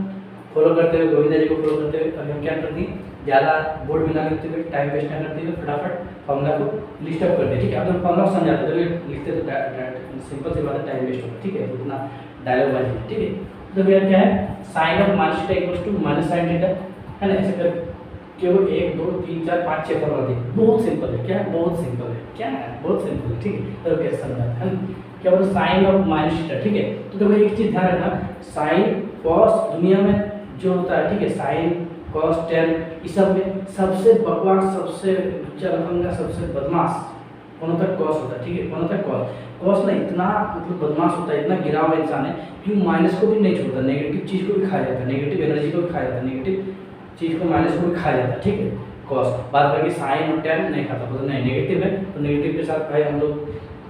S1: फॉलो करते हुए, गोविंदा जी को फॉलो करते हुए अभी हम क्या करते हैं, ज़्यादा बोर्ड में ना लिखते हुए, टाइम वेस्ट ना करते हुए फटाफट फॉर्मूला को लिस्ट आउट करते हैं, ठीक है। अब जब फॉर्मूला को समझाते हैं तो ये लिखते तो सिंपल सी बात है, टाइम वेस्ट होगा, ठीक है। तो उतना डायलॉग बाजी, ठीक है। तो भैया क्या है, sine of minus theta equals to minus sine theta, है ना। ऐसे कर केवल 1 2 3 4 5 6 फॉर्मूला दी, बहुत सिंपल है, क्या है, बहुत सिंपल है, क्या है, बहुत सिंपल है, ठीक है। तो कैसे समझाते हैं, क्या बोलते साइन ऑफ माइनस थीटा, ठीक है। तो देखो एक चीज ध्यान रखना, साइन कॉस दुनिया में जो होता है, ठीक है, साइन कॉस टेन इस सब में सबसे बकवास, सबसे चलफंगा, सबसे बदमाश कौन होता है, कॉस होता है, ठीक है। कौन होता है, कॉस। कॉस ना इतना मतलब बदमाश होता है, इतना गिरा हुआ इंसान है कि माइनस को भी नहीं छोड़ता, नेगेटिव चीज को भी खा जाता है, नेगेटिव एनर्जी को भी खा जाता है, नेगेटिव चीज को, माइनस को भी खा जाता है, ठीक है। कॉस बात करके साइन और टेन नहीं खाता, मतलब नहीं नेगेटिव है तो नेगेटिव के साथ भाई हम लोग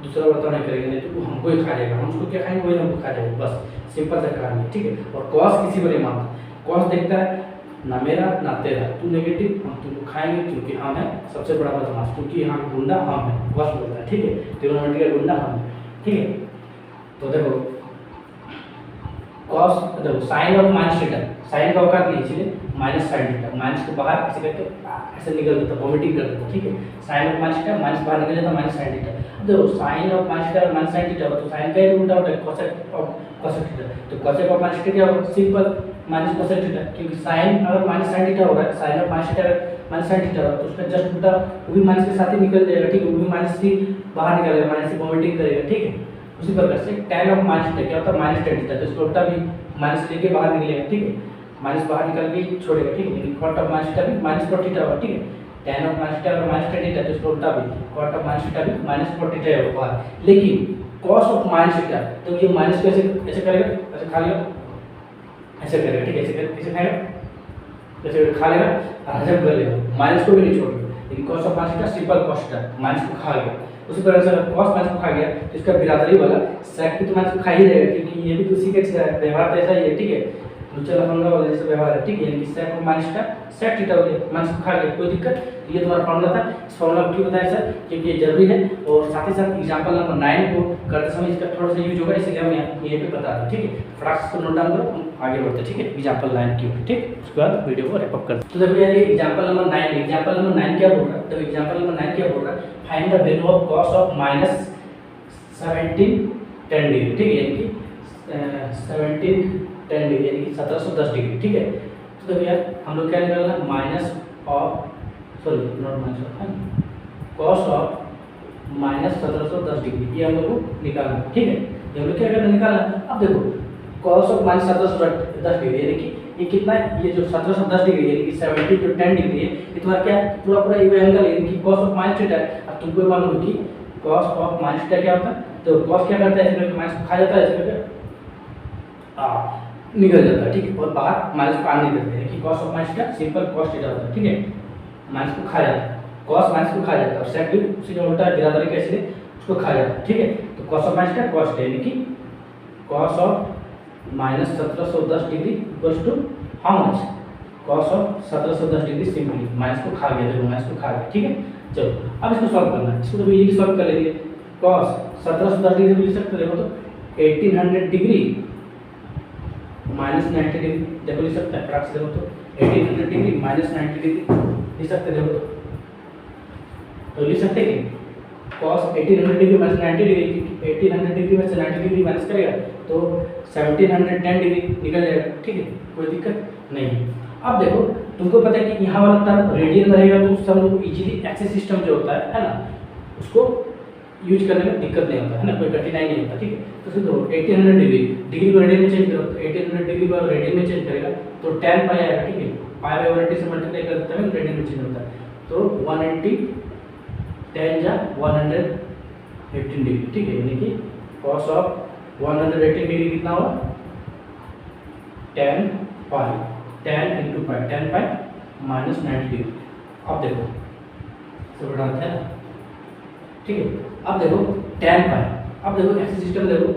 S1: दूसरा बर्ताव नहीं करेंगे, नहीं तो वो हमको ही खा जाएगा, हम उसको क्या खाएंगे वही हमको खा जाएगा, बस सिंपल सा कहानी है, ठीक है। और कॉस किसी को नहीं मानता, कॉस देखता है ना मेरा ना तेरा, तू नेगेटिव हम तुमको खाएंगे क्योंकि हम है सबसे बड़ा बदमाश, क्योंकि यहाँ गुंडा हम है, कॉस बोलता है, ठीक है। ट्रिग्नोमेट्री का गुंडा हम है, ठीक है। तो देखो कॉस, देखो sine of minus theta, sine का औकात नहीं, इसलिए माइनस साइन थीटा, माइनस को बाहर ऐसे करके ऐसे निकल देता, वॉमिटिंग कर देता, ठीक है। Sine of minus theta, minus बाहर निकल जाता, माइनस साइन थीटा। देखो साइन ऑफ माइनस थीटा और माइनस साइन थीटा, तो साइन का ही उल्टा होता है, कोसेक ऑफ कोसेक थीटा। तो कोसेक ऑफ माइनस थीटा क्या होगा, सिंपल माइनस कोसेक थीटा, क्योंकि साइन अगर माइनस साइन थीटा होगा, sine of minus theta minus sine theta होगा तो उसका जस्ट उल्टा वो भी माइनस के साथ ही निकल जाएगा, ठीक है। वो भी माइनस से बाहर निकलेगा, माइनस से वॉमिटिंग करेगा, ठीक है। उसी प्रकार से tan ऑफ माइनस थीटा क्या होता है, माइनस tan थीटा, तो इसका उल्टा भी माइनस लेके बाहर निकलेगा, ठीक है। माइनस बाहर निकल के छोड़ेगा, ठीक है। यानी cot ऑफ माइनस थीटा भी माइनस cot थीटा होगा, ठीक है। tan ऑफ माइनस थीटा और माइनस tan थीटा, तो इसका उल्टा भी cot ऑफ माइनस थीटा भी माइनस cot थीटा होगा बाहर। लेकिन cos ऑफ माइनस थीटा, तो ये माइनस को ऐसे ऐसे करेगा, ऐसे खा लेगा, ऐसे करेगा, ठीक है। ऐसे खाएगा, ऐसे खा लेगा और हजम कर लेगा, माइनस को भी नहीं छोड़ेगा। लेकिन cos of minus theta simple cos theta, minus को खा गया। उसी प्रकार से अगर cos माइनस को खा गया तो इसका बिरादरी वाला sec भी तो माइनस को खा ही जाएगा, क्योंकि ये भी तो उसी का व्यवहार तो ऐसा ही है, ठीक है। दूसरा फॉर्मूला वाला जैसा व्यवहार है, ठीक है। यानी sec of minus theta sec theta हो गया, माइनस को खा गया, कोई दिक्कत। ये तुम्हारा फॉर्मूला था। इस फॉर्मूला को क्यों बताया सर, क्योंकि ये जरूरी है और साथ ही साथ एग्जांपल नंबर 9 को करते समय इसका थोड़ा सा यूज होगा, इसलिए हम यहाँ पे बता रहे हैं, ठीक है। फटाक से इसको नोट डाउन करो, हम आगे बढ़ते हैं, ठीक है। एग्जांपल 9 की, ठीक। उसके बाद वीडियो को रैप अप करते हैं। तो देखो यार ये एग्जांपल नंबर 9, एग्जांपल नंबर 9 क्या बोल रहा है, तो एग्जांपल नंबर 9 क्या बोल रहा है, find the value of cos of minus 17 10 degree, ठीक है। यानी कि 17 10 डिग्री यानी कि 1710 डिग्री, ठीक है। तो देखो यार हम लोग क्या निकालना, minus of sorry not minus, cos of minus 1710 degree, ये हम लोग को निकालना है, ठीक है। ये हम लोग क्या करना, निकालना। अब देखो cos ऑफ माइनस 1710 डिग्री यानी कि ये कितना है, ये जो 1710 डिग्री यानी कि 70 जो 10 डिग्री है, ये तुम्हारा क्या है, पूरा पूरा ये एंगल है, यानी कि cos ऑफ माइनस थीटा है। अब तुमको मालूम है कि cos ऑफ माइनस थीटा क्या होता है, तो cos क्या करता है, ऐसे करके माइनस को खा जाता है, ऐसे करके निकल जाता है, ठीक है। और बाहर माइनस को आने नहीं देते, यानी कि cos of minus theta simple cos theta होता है, ठीक है। माइनस को खा जाता है, cos माइनस को खा जाता है और sec भी उसी का उल्टा बिरादरी कैसे उसको खा जाता है, ठीक है। तो cos of minus theta cos theta यानी कि cos of minus 1710 degree equals to how much, cos of 1710 degree simply minus को खा गया, देखो माइनस को खा गया, ठीक है। चलो अब इसको सॉल्व करना है, इसको तो इजीली सॉल्व कर लेंगे। cos 1710 डिग्री भी लिख सकते हो, देखो तो 1800 डिग्री माइनस 90 डिग्री, देखो लिख सकते हैं फटाक से, देखो तो 1800 डिग्री माइनस 90 डिग्री लिख सकते हैं, देखो तो लिख सकते हैं कि cos 1800 degree minus 90 degree, 1800 degree में से 90 डिग्री माइनस करेगा तो 1710 डिग्री निकल जाएगा, ठीक है। कोई दिक्कत नहीं है। अब देखो तुमको पता है कि यहाँ वाला टर्म रेडियन में रहेगा, तो उससे हम लोग इजीली एक्सिस सिस्टम जो होता है ना, उसको यूज करने में दिक्कत नहीं होता है ना, कोई कठिनाई नहीं होता, ठीक है। तो फिर देखो 1800 डिग्री को रेडियन में चेंज करो, तो 1800 डिग्री को रेडियन में चेंज करेगा तो tan पाई आएगा, ठीक है। पाई बाई 180 से मल्टीप्लाई करते हैं रेडियन में चेंज होता है, तो 180 tan जा 115 डिग्री, ठीक है। यानी कि cos ऑफ 118 डिग्री कितना हुआ, tan पाई, tan into pi, tan pi minus 90 degree. अब देखो सब बढ़ाते हैं ना, ठीक है। अब देखो tan पाई, अब देखो एक्सिस सिस्टम देखो,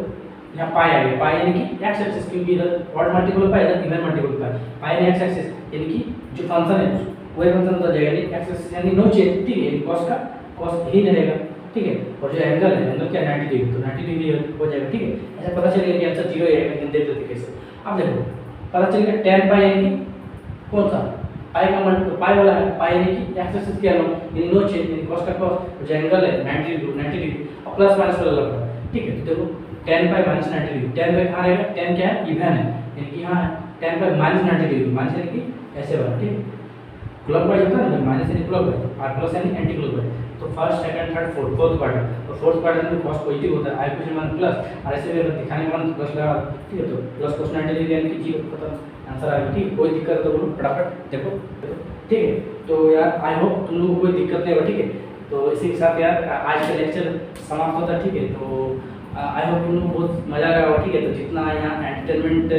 S1: यहाँ पाई आ गया, पाई यानी कि एक्स एक्सिस, क्योंकि इधर ऑड मल्टीपल पाई इधर इवन मल्टीपल पाई, पाई यानी एक्स एक्सिस यानी कि जो फंक्शन है वही फंक्शन होता जाएगा, यानी एक्स एक्सिस यानी नो चेंज, ठीक है। यानी cos का cos ही रहेगा, ठीक है, और जो एंगल है, एंगल क्या 90 डिग्री, तो 90 डिग्री हो जाएगा, ठीक है। ऐसा पता चलेगा कि आंसर 0 है, लेकिन देख लेते कैसे। अब देखो पता चलेगा tan पाई यानी कि कौन सा पाई का मल्टीपल, पाई वाला है, पाई यानी कि एक्स एक्सिस के अलोंग, यानी नो चेंज, यानी cos का cos, जो एंगल है 90 डिग्री और प्लस माइनस वाला लगता है, ठीक है। तो देखो tan pi minus 90 degree, tan पाई कहाँ रहेगा, tan क्या है, इवन है, यानी कि यहाँ है tan pi minus 90 degree, minus यानी कि ऐसे वाला, ठीक है। क्लॉकवाइज होता है ना, माइनस यानी क्लॉकवाइज और प्लस यानी एंटी क्लॉकवाइज। तो first second third fourth, fourth quadrant, तो फोर्थ क्वाड्रेंट में cos पॉजिटिव होता है, आई क्वेश्चन मान प्लस, और ऐसे भी अगर दिखाने के मान प्लस लगा, ठीक है। तो प्लस cos 90 डिग्री यानी कि 0 खत्म, आंसर आ गया, ठीक। कोई दिक्कत है तो बोलो फटाफट, देखो ठीक है। तो यार आई होप तुम लोगों को कोई दिक्कत नहीं होगा, ठीक है। तो इसी के साथ यार आज का लेक्चर समाप्त होता है, ठीक है। तो आई होप तुम लोग बहुत मजा आया होगा, ठीक है। तो जितना यहाँ एंटरटेनमेंट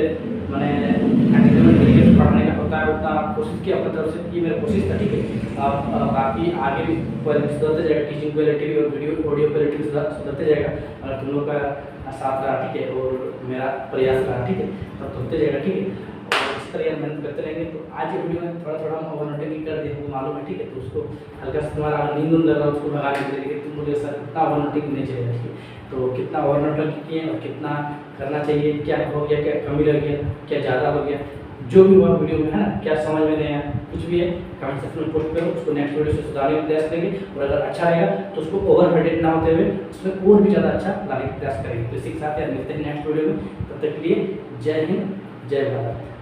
S1: मैंने एंटरटेनमेंट तरीके से पढ़ाने का होता है उतना आप कोशिश किया अपनी तरफ से, ये मेरा कोशिश था, ठीक है। आप बाकी आगे भी क्वालिटी सुधरते जाएगा, टीचिंग क्वालिटी भी और वीडियो ऑडियो क्वालिटी भी सुधरते जाएगा अगर तुम लोग का साथ रहा, ठीक है, और मेरा प्रयास रहा, ठीक है, तब होते जाएगा, ठीक है। और इस तरह मेहनत करते रहेंगे। तो आज के वीडियो में थोड़ा थोड़ा हम ओवरनोटिंग कर दिए, हमको मालूम है, ठीक है। तो उसको हल्का सा तुम्हारा अगर नींद लग रहा है उसको भगा के देखिए, तुम बोले सर इतना ओवरनोटिंग नहीं चाहिए, ठीक है। तो कितना ओवरनोटिंग किए और कितना करना चाहिए, क्या हो गया, क्या कमी लग गया, क्या ज़्यादा हो गया, जो भी हुआ वीडियो में, है ना, क्या समझ में नहीं आया, कुछ भी है कमेंट सेक्शन में पोस्ट करो, उसको नेक्स्ट वीडियो से सुधारने का प्रयास करेंगे। और अगर अच्छा रहेगा तो उसको ओवरहाइटेड ना होते हुए उसमें और भी ज़्यादा अच्छा लाने का प्रयास करेंगे। तो इसी के साथ यार मिलते हैं नेक्स्ट वीडियो में, तब तक के लिए जय हिंद, जय भारत।